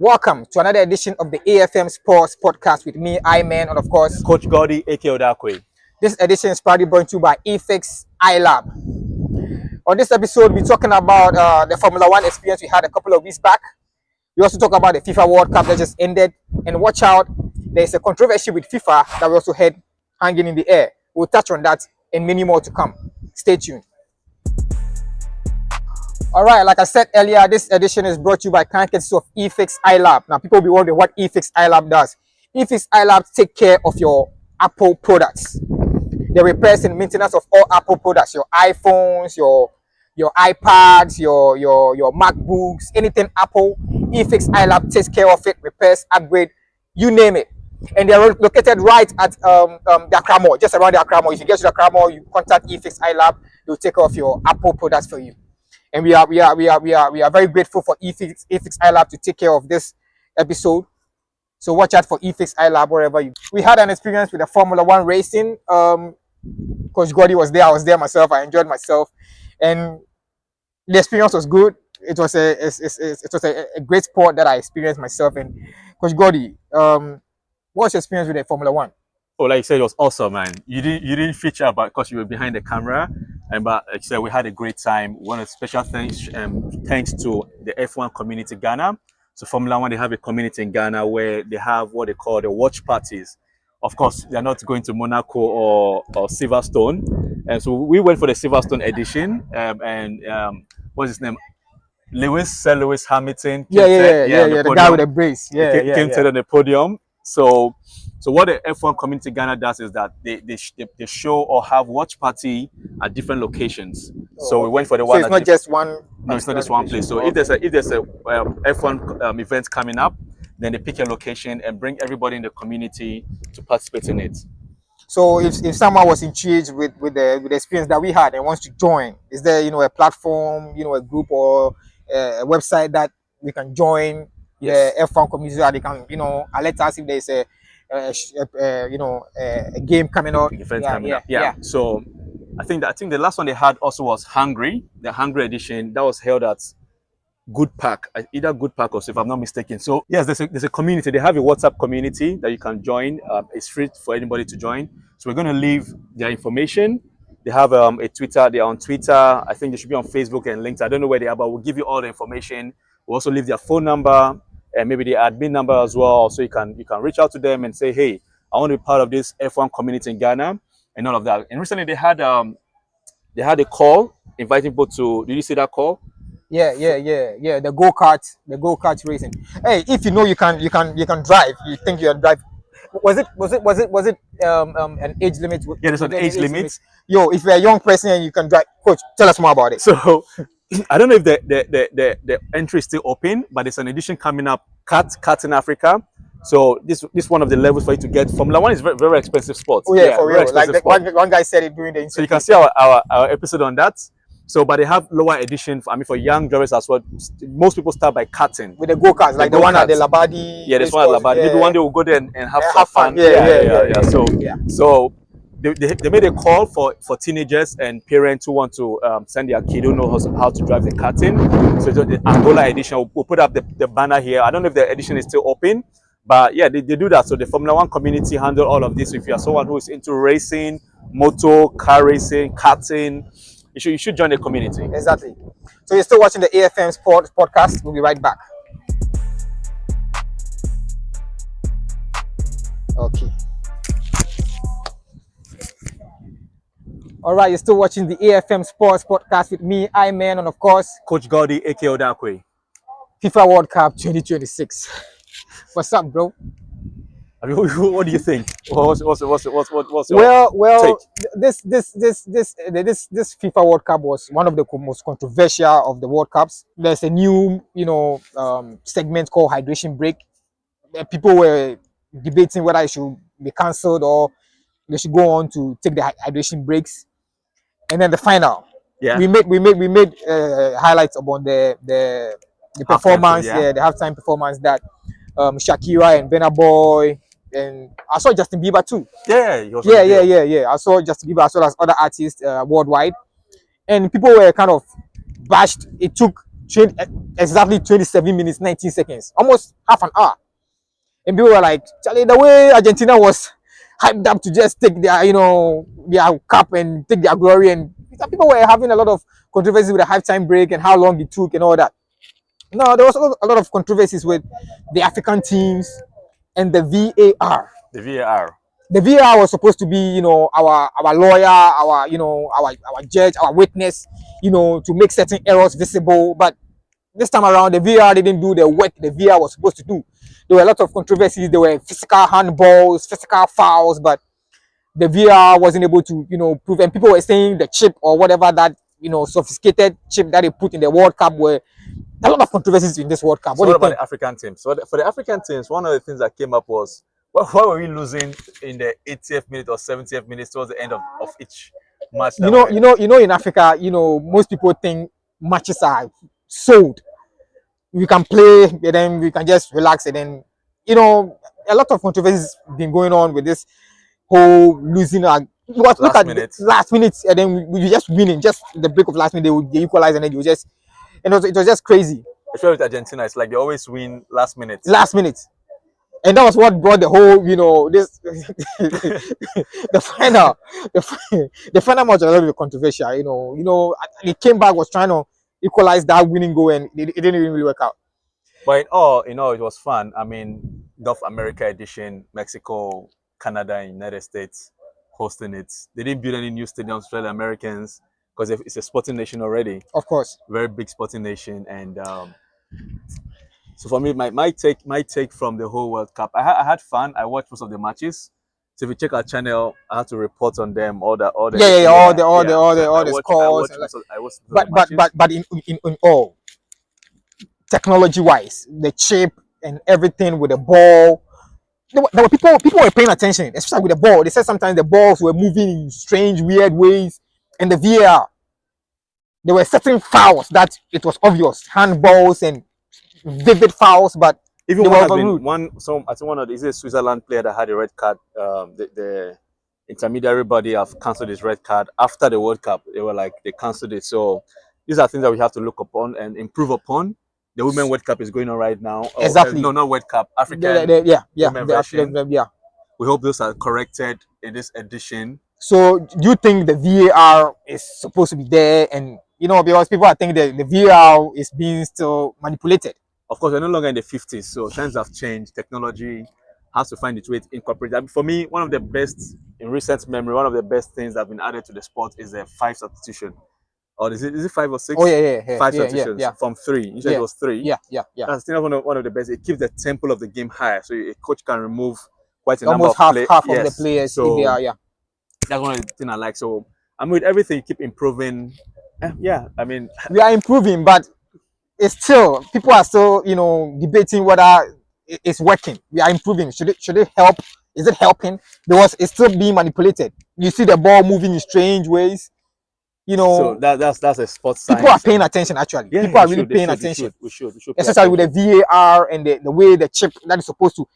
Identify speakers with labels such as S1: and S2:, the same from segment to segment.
S1: Welcome to another edition of the AFM Sports Podcast with me, I-Man, and of course,
S2: Coach Gordy, aka Odakwe.
S1: this edition is proudly brought to you by eFix iLab. On this episode, we're talking about the Formula One experience we had a couple of weeks back. We also talk about the FIFA World Cup that just ended. And watch out, there's a controversy with FIFA that we also had hanging in the air. We'll touch on that and many more to come. Stay tuned. All right, like I said earlier, this edition is brought to you by courtesy of eFix iLab. Now, people will be wondering what eFix iLab does. eFix iLab take care of your Apple products, the repairs and maintenance of all Apple products, your iPhones, your iPads, your MacBooks, anything Apple. eFix iLab takes care of it, repairs, upgrade, you name it. And they are located right at the Accra Mall, just around the Accra Mall. If you get to the Accra Mall, you contact eFix iLab. They'll take care of your Apple products for you. And we are very grateful for eFix iLab to take care of this episode. So watch out for eFix iLab wherever you. We had an experience with the Formula One racing. Coach Gordy was there. I was there myself. I enjoyed myself, and the experience was good. It was a great sport that I experienced myself. And Coach Gordy, what's your experience with the Formula One?
S2: Oh, like you said, it was awesome, man. You didn't feature, but because you were behind the camera, but like you said, we had a great time. One of special thanks to the F1 community Ghana. So Formula One, they have a community in Ghana where they have what they call the watch parties. Of course, they're not going to Monaco or Silverstone, and so we went for the Silverstone edition. What's his name? Sir Lewis Hamilton.
S1: The guy with the brace.
S2: Came to on the podium. So what the F1 community Ghana does is that they show or have watch party at different locations. So we went for the one.
S1: So it's not just one.
S2: No, it's not just one place. So if there's a F1 event coming up, then they pick a location and bring everybody in the community to participate in it.
S1: So if someone was intrigued with the experience that we had and wants to join, is there a platform, a group or a website that we can join?
S2: Yes.
S1: The F1 community that they can alert us if there's a game coming up.
S2: Coming up. So I think the last one they had also was Hungary, the Hungary edition that was held at Good Park, either Good Park or so, if I'm not mistaken. So yes, there's a community. They have a WhatsApp community that you can join. It's free for anybody to join. So we're going to leave their information. They have a Twitter. They are on Twitter. I think they should be on Facebook and LinkedIn. I don't know where they are, but we'll give you all the information. We'll also leave their phone number and maybe the admin number as well. So you can reach out to them and say, hey, I want to be part of this F1 community in Ghana and all of that. And recently they had a call inviting people to. Did you see that call?
S1: Yeah. The go-kart racing. Hey, if you know you can drive, you think you can drive. Was it an age limit?
S2: Yeah, there's an age limit.
S1: Yo, if you're a young person and you can drive, coach, tell us more about it.
S2: So I don't know if the entry is still open, but there's an edition coming up, Cat in Africa. So this one of the levels for you to get. Formula One is very, very expensive sport.
S1: Oh yeah, for real. Like one guy said it during the interview.
S2: So you can see our episode on that. So, but they have lower edition. For young drivers as well. Most people start by karting
S1: with the go-karts, like the one at the Labadi.
S2: Yeah, this one at Labadi. Maybe one day we'll go there and have fun.
S1: Yeah.
S2: So they made a call for teenagers and parents who want to send their kid who knows how to drive the karting. So the Angola edition, we'll put up the banner here. I don't know if the edition is still open, but yeah, they do that. So the Formula One community handle all of this. So if you are someone who is into racing, motor, car racing, karting, you should join the community.
S1: Exactly. So you're still watching the AFM Sports Podcast. We'll be right back. Okay. All right, you're still watching the AFM Sports Podcast with me, I-Man, and of course,
S2: Coach Gordy, aka Odakwe.
S1: FIFA World Cup 2026. What's up, bro?
S2: I mean, what do you think? What's your
S1: well,
S2: take?
S1: This FIFA World Cup was one of the most controversial of the World Cups. There's a new, segment called hydration break. People were debating whether it should be cancelled or they should go on to take the hydration breaks. And then the final.
S2: Yeah.
S1: We made highlights about the performance, the halftime performance that Shakira and Burna Boy. And I saw Justin Bieber too.
S2: Yeah.
S1: I saw Justin Bieber as well as other artists worldwide, and people were kind of bashed. It took exactly 27 minutes, 19 seconds, almost half an hour. And people were like, Charlie, the way Argentina was hyped up to just take their, their cup and take their glory. And some people were having a lot of controversy with the halftime break and how long it took and all that. No, there was a lot of controversies with the African teams and the VAR.
S2: The VAR.
S1: The VAR was supposed to be, our lawyer, our judge, our witness, to make certain errors visible. But this time around, the VAR didn't do the work the VAR was supposed to do. There were a lot of controversies. There were physical handballs, physical fouls, but the VAR wasn't able to, prove. And people were saying the chip or whatever that, sophisticated chip that they put in the World Cup were a lot of controversies in this World Cup.
S2: So what about the African teams? So for the African teams, one of the things that came up was, why were we losing in the 80th minute or 70th minute towards the end of each match?
S1: In Africa, most people think matches are sold. We can play, and then we can just relax, and then, a lot of controversies been going on with this whole losing. Last minute, and then we just winning, just the break of last minute, they equalize, and then it was just crazy.
S2: Especially with Argentina, it's like they always win last minute.
S1: And that was what brought the whole, this the final match was a little bit controversial. He came back, was trying to equalize that winning goal, and it didn't really work out.
S2: But in all, it was fun. I mean, North America edition, Mexico, Canada, and United States hosting it. They didn't build any new stadiums for the Americans because it's a sporting nation already.
S1: Of course,
S2: very big sporting nation, and so for me, my take from the whole World Cup, I had fun. I watched most of the matches. So if you check our channel, I had to report on them, all the scores.
S1: But in all, technology wise, the chip and everything with the ball, there were people were paying attention, especially with the ball. They said sometimes the balls were moving in strange, weird ways, and the VAR. There were certain fouls that it was obvious, handballs and vivid fouls, but
S2: even I think one of the Switzerland player that had a red card. The intermediary body have cancelled his red card after the World Cup. They cancelled it. So these are things that we have to look upon and improve upon. The Women World Cup is going on right now.
S1: Exactly.
S2: No, not World Cup. African.
S1: Women
S2: version.
S1: Yeah.
S2: We hope those are corrected in this edition.
S1: So do you think the VAR is supposed to be there? And because people are thinking that the VAR is being still manipulated.
S2: Of course, we're no longer in the 50s, so times have changed. Technology has to find its way to incorporate that. For me, one of the best, in recent memory, one of the best things that have been added to the sport is the 5 substitution. Or is it 5 or 6?
S1: Oh, yeah.
S2: 5 substitutions from 3. You said it was 3.
S1: Yeah.
S2: That's still one of the best. It keeps the tempo of the game higher, so a coach can remove quite a
S1: almost
S2: number of
S1: half of the players.
S2: So that's one of the things I like. So with everything, keep improving. I mean,
S1: we are improving, but it's still, people are still, debating whether it's working. We are improving. Should it help? Is it helping? Because it's still being manipulated. You see the ball moving in strange ways.
S2: So that's a sports science.
S1: People are paying attention, actually.
S2: Yeah,
S1: people are really paying attention.
S2: We should.
S1: Especially with the VAR and the way the chip that is supposed to,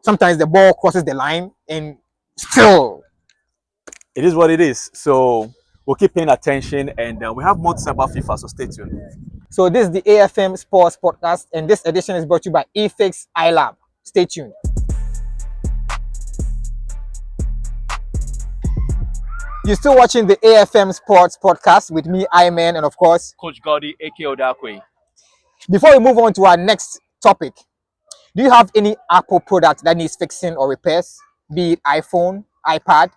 S1: sometimes the ball crosses the line and still.
S2: It is what it is. So we'll keep paying attention, and we have more to say about FIFA, so stay tuned.
S1: So this is the AFM Sports Podcast, and this edition is brought to you by eFix iLab. Stay tuned. You're still watching the AFM Sports Podcast with me, Iman, and of course,
S2: Coach Gaudi, aka Odakwe.
S1: Before we move on to our next topic, do you have any Apple product that needs fixing or repairs, be it iPhone, iPad,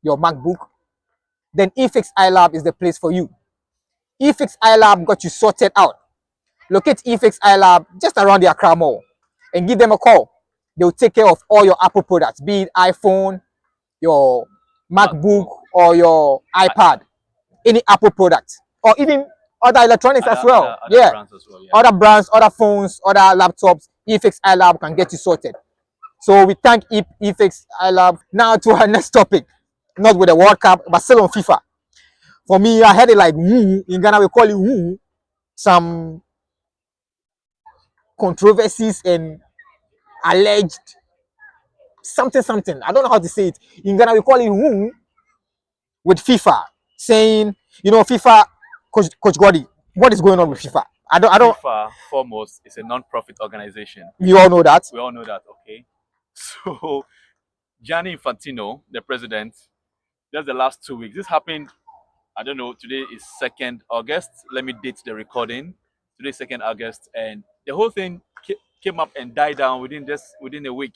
S1: your MacBook? Then eFix iLab is the place for you. eFix iLab got you sorted out. Locate eFix iLab just around the Accra Mall and give them a call. They'll take care of all your Apple products, be it iPhone, your MacBook, or your iPad, any Apple product, or even other electronics as well. Other brands, other phones, other laptops. eFix iLab can get you sorted. So we thank eFix iLab. Now to our next topic, not with the World Cup, but still on FIFA. For me, I heard it like in Ghana we call it some controversies and alleged something. I don't know how to say it. In Ghana we call it with FIFA, saying, FIFA, Coach Gordy, What is going on with FIFA? I don't.
S2: FIFA, foremost, is a non-profit organization.
S1: We all know that.
S2: We all know that, okay? So, Gianni Infantino, the president, just the last 2 weeks, this happened, I don't know, today is 2nd August. Let me date the recording. Today is 2nd August, and the whole thing came up and died down within a week.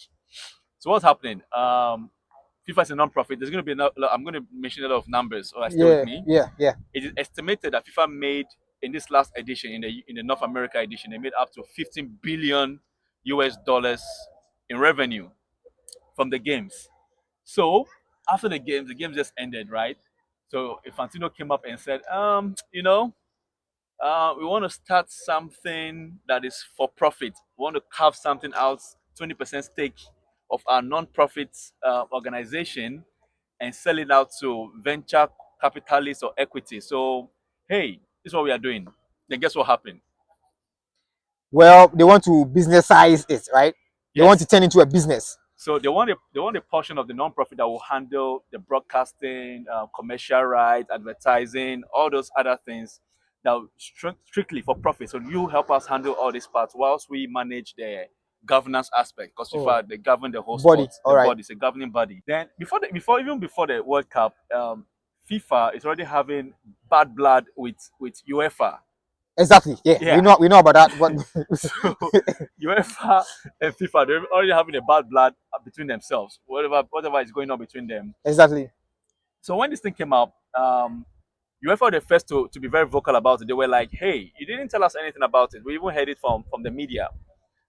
S2: So what's happening? FIFA is a non-profit. There's going to be I'm going to mention a lot of numbers. So stay with
S1: Yeah,
S2: me.
S1: yeah.
S2: It is estimated that FIFA made in this last edition, in the North America edition, they made up to 15 billion US dollars in revenue from the games. So after the games just ended, right? So Infantino came up and said, we want to start something that is for profit. We want to carve something out, 20% stake of our non-profit organization, and sell it out to venture capitalists or equity. So, hey, this is what we are doing. Then guess what happened?
S1: Well, they want to businessize it, right? They want to
S2: Yes.
S1: turn into a business.
S2: So they want a portion of the non-profit that will handle the broadcasting, commercial rights, advertising, all those other things that will strictly for profit. So you help us handle all these parts whilst we manage the governance aspect, because FIFA they govern the whole
S1: Body.
S2: sport.
S1: All
S2: The
S1: right.
S2: body is a governing body. Then even before the World Cup, FIFA is already having bad blood with UEFA.
S1: Exactly. Yeah.
S2: Yeah.
S1: We know about that. But
S2: So UEFA and FIFA, they're already having a bad blood between themselves. Whatever is going on between them.
S1: exactly.
S2: So when this thing came up, UEFA were the first to be very vocal about it. They were like, "Hey, you didn't tell us anything about it. We even heard it from the media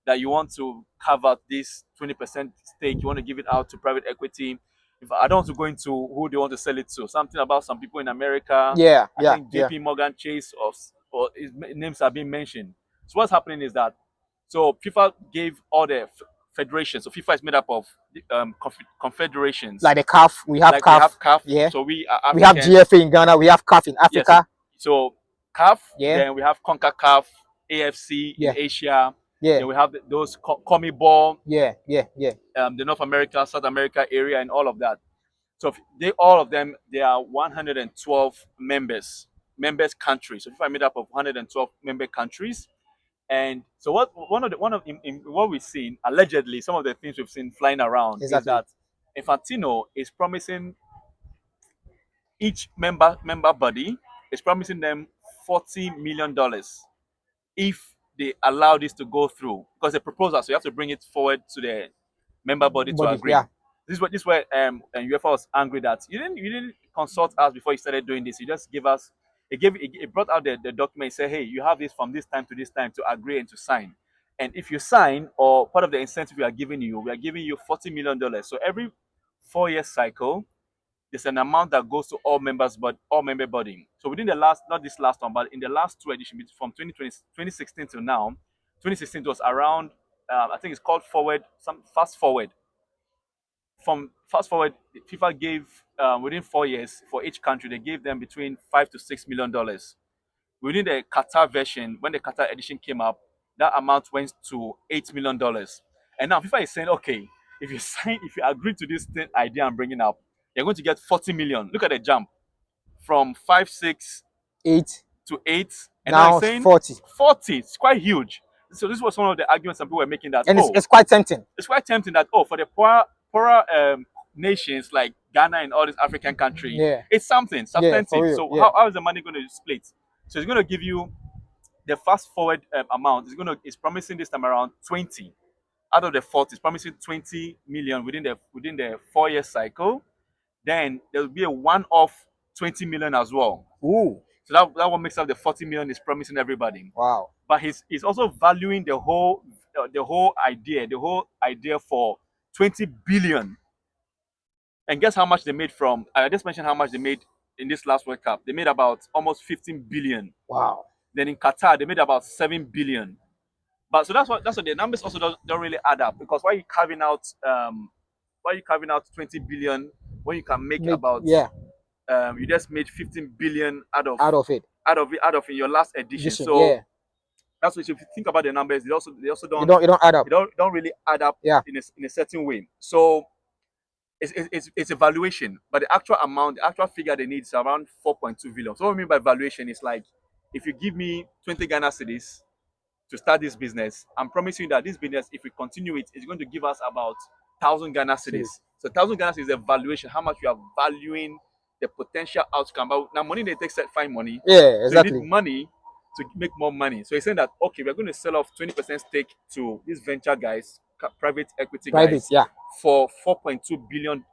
S2: that you want to carve out this 20% stake. You want to give it out to private equity. If I don't want to go into who they want to sell it to, something about some people in America.
S1: Yeah.
S2: I
S1: Yeah.
S2: think
S1: Yeah.
S2: JP Morgan Chase or his names are being mentioned. So what's happening is that FIFA gave all the federations. So FIFA is made up of confederations.
S1: Like the CAF, we have
S2: Like we
S1: CAF.
S2: have CAF.
S1: Yeah.
S2: So we are
S1: We have
S2: African.
S1: GFA in Ghana. We have CAF in
S2: Yeah.
S1: Africa.
S2: So CAF.
S1: Yeah.
S2: Then we have CONCACAF, AFC
S1: Yeah.
S2: in Asia.
S1: Yeah.
S2: Then we have those CONMEBOL,
S1: Yeah. Yeah. Yeah.
S2: the North America, South America area, and all of that. So all of them, they are 112 members countries. So FIFA made up of 112 member countries. And so in what we've seen, allegedly, some of the things we've seen flying around is
S1: Exactly.
S2: that Infantino is promising each member body is promising them $40 million if they allow this to go through, because the proposal, so you have to bring it forward to the member body to
S1: Body.
S2: agree.
S1: Yeah.
S2: This is where and UEFA was angry that you didn't consult us before you started doing this. You just give us it brought out the document, say, hey, you have this from this time to this time to agree and to sign. And if you sign, or part of the incentive we are giving you, we are giving you $40 million. So every 4 year cycle, there's an amount that goes to all members, but all member body. So within the last, not this last one, but in the last two editions, from 2016 to now, 2016 was around, I think it's called forward, some fast forward. From fast forward, FIFA gave within 4 years for each country, they gave them between $5 to $6 million. Within the Qatar version, when the Qatar edition came up, that amount went to $8 million. And now FIFA is saying, okay, if you agree to this idea I'm bringing up, you're going to get 40 million. Look at the jump from 5, 6
S1: 8.
S2: to 8, and now
S1: Now
S2: it's saying
S1: 40.
S2: 40. It's quite huge. So this was one of the arguments some people were making, that
S1: And it's quite tempting.
S2: it's quite tempting that for the poorer nations like Ghana and all these African countries,
S1: Yeah.
S2: it's something substantive.
S1: for real,
S2: So
S1: yeah.
S2: how is the money going to split? So it's going to give you the fast forward amount. It's promising this time around 20 out of the 40. It's promising 20 million within the 4 year cycle. Then there will be a one-off 20 million as well.
S1: Ooh.
S2: So that one makes up the 40 million is promising everybody.
S1: Wow.
S2: But he's also valuing the whole idea for 20 billion. And guess how much they made from? I just mentioned how much they made in this last World Cup. They made about almost 15 billion.
S1: Wow.
S2: Then in Qatar, they made about 7 billion. But so that's what the numbers also don't really add up, because why are you carving out 20 billion when you can make about
S1: Yeah.
S2: You just made 15 billion out of
S1: it.
S2: in your last edition.
S1: Edition,
S2: So
S1: yeah.
S2: that's what, if you think about the numbers, they also
S1: It
S2: don't
S1: don't add up.
S2: don't really add up
S1: Yeah.
S2: in a certain way. So it's a valuation, but the actual amount, the actual figure they need is around 4.2 billion. So what I mean by valuation is like if you give me 20 Ghana cedis to start this business, I'm promising you that this business, if we continue it, is going to give us about 1,000 Ghana cedis. So 1,000 Ghana cedis is a valuation, how much you are valuing the potential outcome. But now money, they take find money.
S1: Yeah, exactly.
S2: So you need money to make more money. So he's saying that, okay, we're going to sell off 20% stake to these venture guys, private equity guys, for $4.2 billion.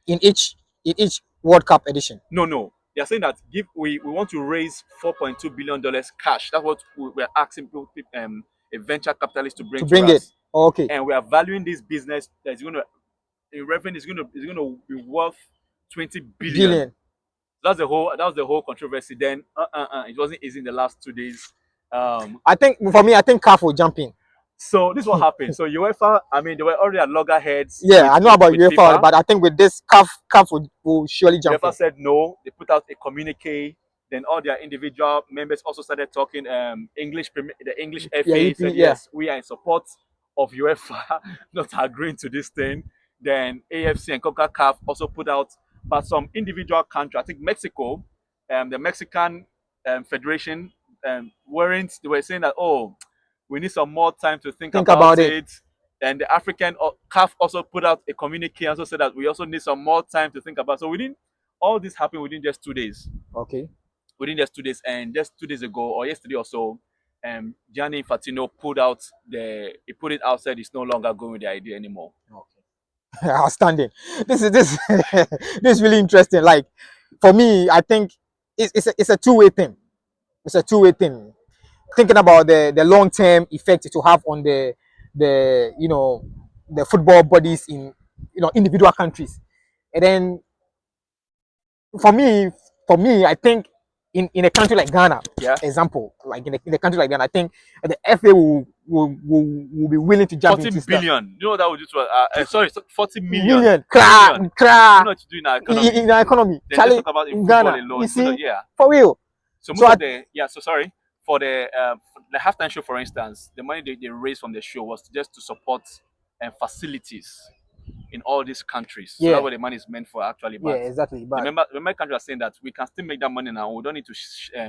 S1: In each World Cup edition.
S2: No. They are saying that we want to raise $4.2 billion cash. That's what we're asking people, a venture capitalist to bring
S1: it.
S2: us.
S1: Okay.
S2: And we are valuing this business that is going to, in revenue, is going to be worth 20 billion. That was the whole controversy. Then it wasn't easy in the last 2 days.
S1: I think CAF will jump in.
S2: So this is what happened. So UEFA, I mean, they were already at loggerheads.
S1: Yeah, I know about UEFA, FIFA, but I think with this CAF will surely jump in.
S2: UEFA said no. They put out a communique. Then all their individual members also started talking. The English FA said yes, we are in support of UEFA not agreeing to this thing. Then AFC and CONCACAF also put out, but some individual countries, I think Mexico, the Mexican Federation, they were saying that, oh, we need some more time to think about it. And the African CAF also put out a communique and also said that we also need some more time to think about it. So all this happened within just 2 days.
S1: Okay.
S2: Within just 2 days, and just 2 days ago or yesterday or so, Gianni Infantino put it outside. He's no longer going with the idea anymore.
S1: Okay. Outstanding. This is really interesting. Like, for me, I think it's a two-way thing. It's a two-way thing. Thinking about the long-term effect it will have on the football bodies in individual countries, and then for me, I think in a country like Ghana, example, like in a country like Ghana, I think the FA will be willing to jump into
S2: 40 billion. You know what that would do to 40 million.
S1: You know what to do in our economy. In our economy.
S2: Then let's talk about in Ghana alone.
S1: You see, for real.
S2: So for the halftime show, for instance, the money they raised from the show was just to support facilities in all these countries. So that's what the money is meant for, actually. But
S1: exactly. But
S2: remember, countries are saying that we can still make that money now. We don't need to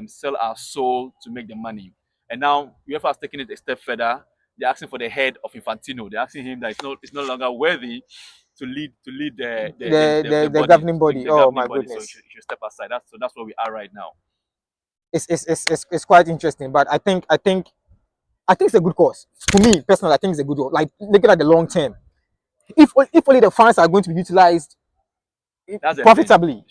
S2: sell our soul to make the money. And now UEFA has taken it a step further. They're asking for the head of Infantino. They're asking him that it's no longer worthy to lead the
S1: governing body. Oh my goodness!
S2: So you should step aside. That's where we are right now.
S1: It's quite interesting, but I think it's a good cause. To me personally, I think it's a good cause. Like, looking at the long term, if only the funds are going to be utilized profitably,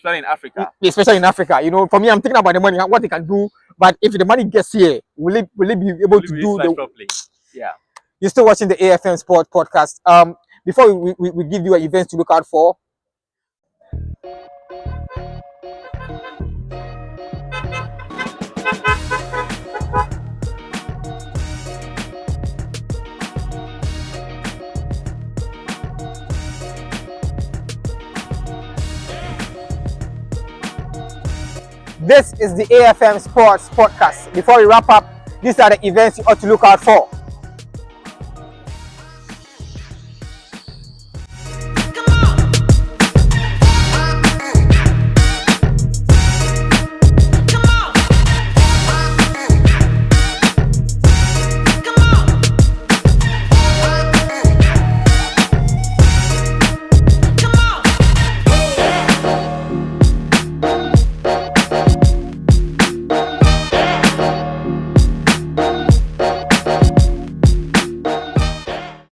S2: especially in
S1: Africa, for me, I'm thinking about the money, what they can do. But if the money gets here, will it be able to do the
S2: properly? Yeah.
S1: You're still watching the AFM Sports Podcast. Before we give you events to look out for. This is the AFM Sports Podcast. Before we wrap up, these are the events you ought to look out for.